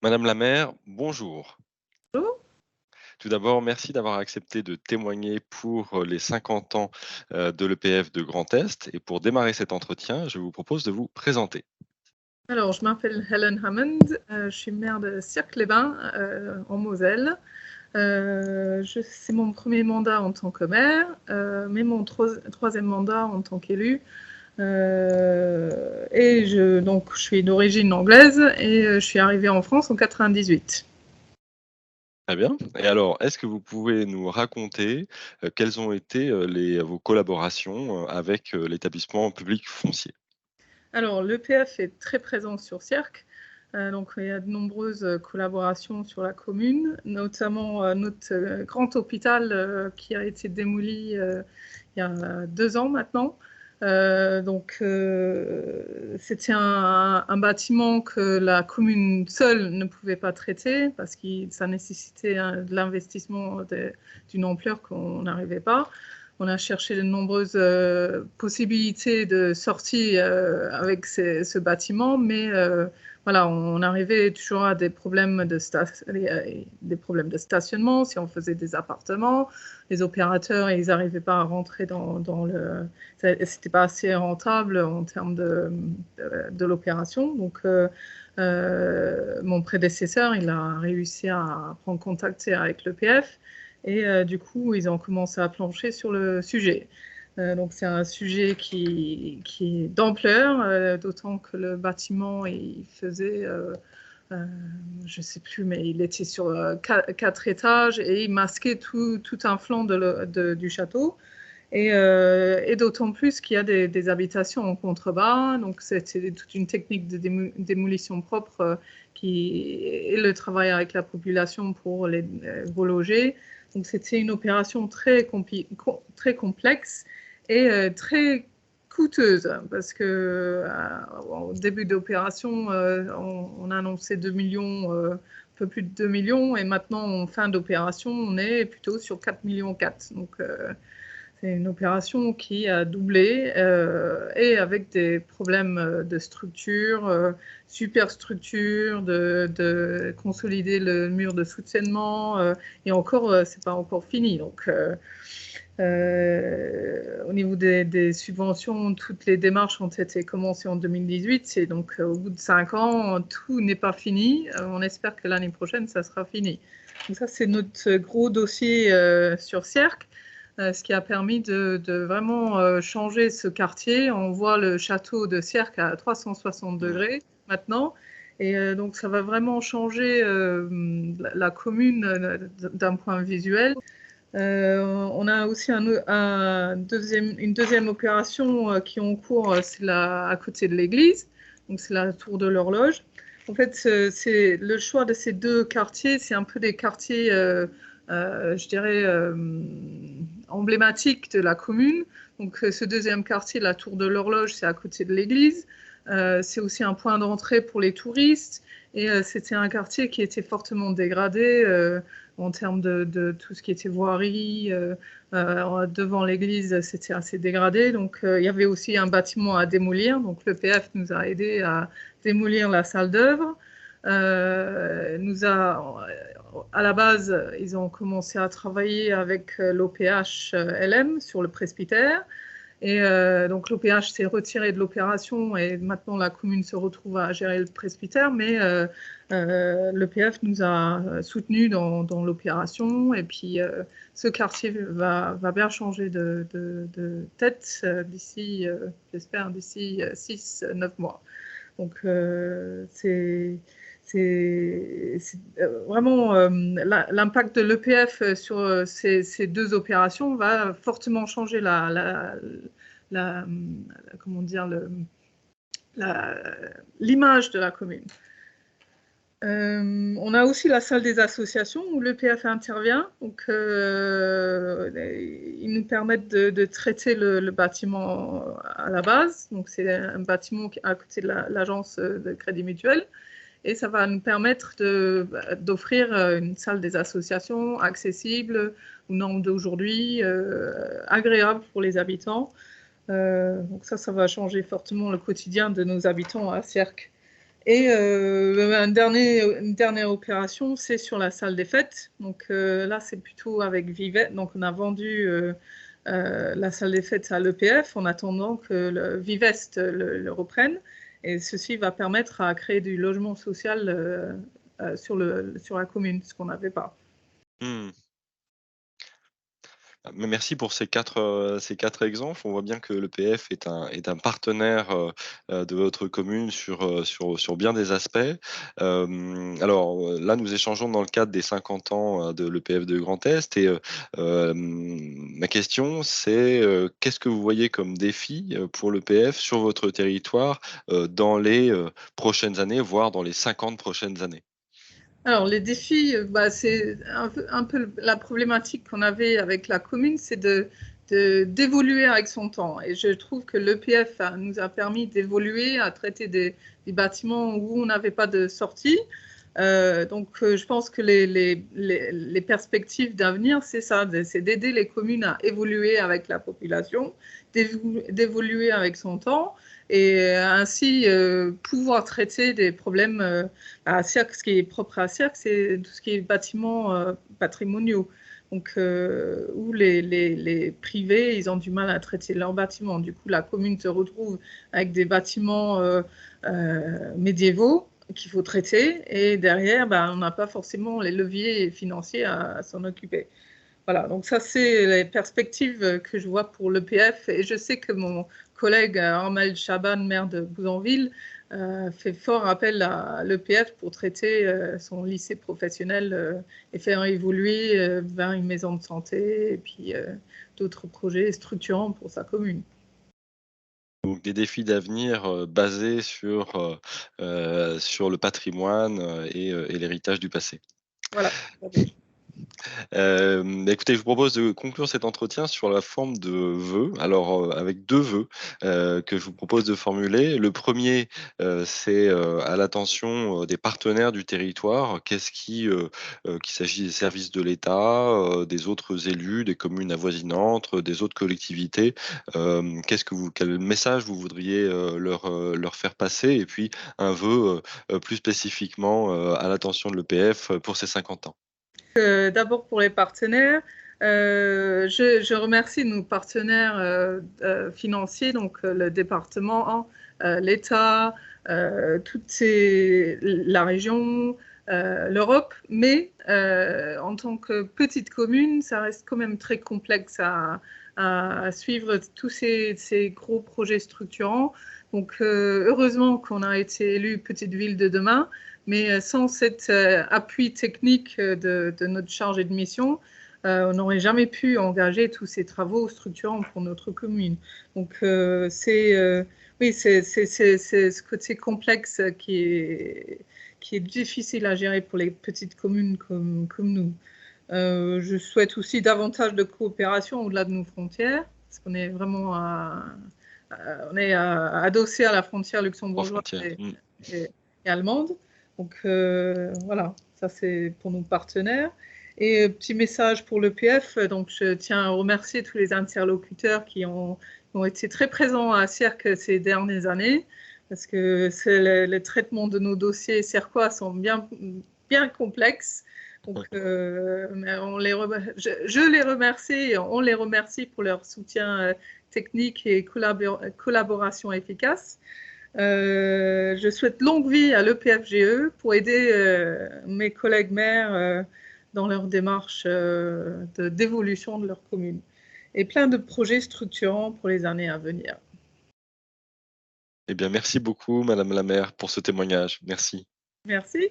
Madame la maire, bonjour. Bonjour. Tout d'abord, merci d'avoir accepté de témoigner pour les 50 ans de l'EPF de Grand Est. Et pour démarrer cet entretien, je vous propose de vous présenter. Alors, je m'appelle Helen Hammond, je suis maire de Cirques-les-Bains, en Moselle. C'est mon premier mandat en tant que maire, mais mon troisième mandat en tant qu'élu. Donc, je suis d'origine anglaise et je suis arrivée en France en 98. Très bien. Et alors, est-ce que vous pouvez nous raconter quelles ont été vos collaborations avec l'établissement public foncier? Alors, l'EPF est très présent sur Sierck. Donc, il y a de nombreuses collaborations sur la commune, notamment notre grand hôpital qui a été démoli il y a 2 ans maintenant. C'était un bâtiment que la commune seule ne pouvait pas traiter parce que ça nécessitait de l'investissement d'une ampleur qu'on n'arrivait pas. On a cherché de nombreuses possibilités de sortie avec ce bâtiment, mais voilà, on arrivait toujours à des problèmes de stationnement. Si on faisait des appartements, les opérateurs, ils n'arrivaient pas à rentrer dans le... C'était pas assez rentable en termes de l'opération. Donc, mon prédécesseur, il a réussi à prendre contact avec l'EPF. Et du coup, ils ont commencé à plancher sur le sujet. Donc, c'est un sujet qui est d'ampleur, d'autant que le bâtiment, il faisait, je ne sais plus, mais il était sur 4 étages et il masquait tout un flanc du château. Et d'autant plus qu'il y a des habitations en contrebas, donc c'était toute une technique de démolition propre et le travail avec la population pour les reloger. Donc c'était une opération très complexe et très coûteuse parce que au début d'opération, on a annoncé 2 millions, un peu plus de 2 millions, et maintenant en fin d'opération, on est plutôt sur 4 millions 4. Donc c'est une opération qui a doublé et avec des problèmes de structure, superstructure, de consolider le mur de soutènement. Et encore, c'est pas encore fini. Donc, au niveau des subventions, toutes les démarches ont été commencées en 2018. Et donc, au bout de 5 ans, tout n'est pas fini. On espère que l'année prochaine, ça sera fini. Donc ça, c'est notre gros dossier sur Sierck. Ce qui a permis de vraiment changer ce quartier. On voit le château de Sierck à 360 Mmh. degrés maintenant. Et donc, ça va vraiment changer la commune d'un point visuel. On a aussi une deuxième opération qui est en cours, c'est à côté de l'église. Donc, c'est la tour de l'horloge. En fait, c'est le choix de ces deux quartiers, c'est un peu des quartiers, je dirais, emblématiques de la commune. Donc, ce deuxième quartier, la tour de l'horloge, c'est à côté de l'église. C'est aussi un point d'entrée pour les touristes. Et c'était un quartier qui était fortement dégradé en termes de tout ce qui était voirie. Devant l'église, c'était assez dégradé. Donc, il y avait aussi un bâtiment à démolir. Donc, l'EPF nous a aidés à démolir la salle d'œuvre. À la base, ils ont commencé à travailler avec l'OPH LM sur le presbytère. Et donc l'OPH s'est retiré de l'opération et maintenant la commune se retrouve à gérer le presbytère, mais l'EPF nous a soutenus dans l'opération, et puis ce quartier va bien changer de tête d'ici, j'espère, d'ici 6-9 mois. Donc vraiment l'impact de l'EPF sur ces deux opérations va fortement changer comment dire, l'image de la commune. On a aussi la salle des associations où l'EPF intervient. Donc, ils nous permettent de traiter le bâtiment à la base. Donc, c'est un bâtiment à côté de l'agence de crédit mutuel. Et ça va nous permettre d'offrir une salle des associations accessible au nombre d'aujourd'hui, agréable pour les habitants. Donc ça va changer fortement le quotidien de nos habitants à Sierck. Et une dernière opération, c'est sur la salle des fêtes. Donc là, c'est plutôt avec Vivest. Donc on a vendu la salle des fêtes à l'EPF en attendant que le Vivest le reprenne. Et ceci va permettre à créer du logement social sur la commune, ce qu'on n'avait pas. Mmh. Mais merci pour ces 4 exemples. On voit bien que l'EPF est un partenaire, de votre commune sur bien des aspects. Alors, là, nous échangeons dans le cadre des 50 ans, de l'EPF de Grand Est et ma question, c'est, qu'est-ce que vous voyez comme défi, pour l'EPF sur votre territoire, dans les, prochaines années, voire dans les 50 prochaines années? Alors, les défis, c'est un peu la problématique qu'on avait avec la commune, c'est d'évoluer avec son temps. Et je trouve que l'EPF nous a permis d'évoluer, à traiter des bâtiments où on n'avait pas de sortie. Donc, je pense que les perspectives d'avenir, c'est ça, c'est d'aider les communes à évoluer avec la population, d'évoluer avec son temps, et ainsi pouvoir traiter des problèmes à Cirque. Ce qui est propre à Cirque, c'est tout ce qui est bâtiments patrimoniaux. Donc, où les privés, ils ont du mal à traiter leurs bâtiments. Du coup, la commune se retrouve avec des bâtiments médiévaux qu'il faut traiter, et derrière, on n'a pas forcément les leviers financiers à s'en occuper. Voilà, donc ça, c'est les perspectives que je vois pour l'EPF, et je sais que mon collègue Armel Chaban, maire de Bouzonville, fait fort appel à l'EPF pour traiter son lycée professionnel et faire évoluer vers une maison de santé, et puis d'autres projets structurants pour sa commune. Donc des défis d'avenir, basés sur le patrimoine, et l'héritage du passé. Voilà. Écoutez, je vous propose de conclure cet entretien sur la forme de vœux. Alors, avec 2 vœux, que je vous propose de formuler. Le premier, c'est, à l'attention, des partenaires du territoire. Qu'il s'agisse des services de l'État, des autres élus, des communes avoisinantes, des autres collectivités. Quel message vous voudriez, leur faire passer? Et puis un vœu, plus spécifiquement, à l'attention de l'EPF, pour ses 50 ans. D'abord pour les partenaires, je remercie nos partenaires financiers, donc le département, l'État, la région, l'Europe, mais en tant que petite commune, ça reste quand même très complexe à suivre tous ces gros projets structurants. Donc heureusement qu'on a été élu Petite Ville de demain, mais sans cet appui technique de notre chargé de mission, on n'aurait jamais pu engager tous ces travaux structurants pour notre commune. Donc, oui, c'est ce côté complexe qui est difficile à gérer pour les petites communes comme nous. Je souhaite aussi davantage de coopération au-delà de nos frontières, parce qu'on est vraiment adossé à la frontière Hors luxembourgeoise frontières. Mmh. et allemande. Donc voilà, ça c'est pour nos partenaires. Et petit message pour l'EPF, donc je tiens à remercier tous les interlocuteurs qui ont été très présents à Cirque ces dernières années, parce que le traitement de nos dossiers cirquois sont bien complexes. Donc mais je les remercie, et on les remercie pour leur soutien technique et collaboration efficace. Je souhaite longue vie à l'EPFGE pour aider mes collègues maires dans leur démarche d'évolution de leur commune, et plein de projets structurants pour les années à venir. Eh bien, merci beaucoup madame la maire pour ce témoignage. Merci. Merci.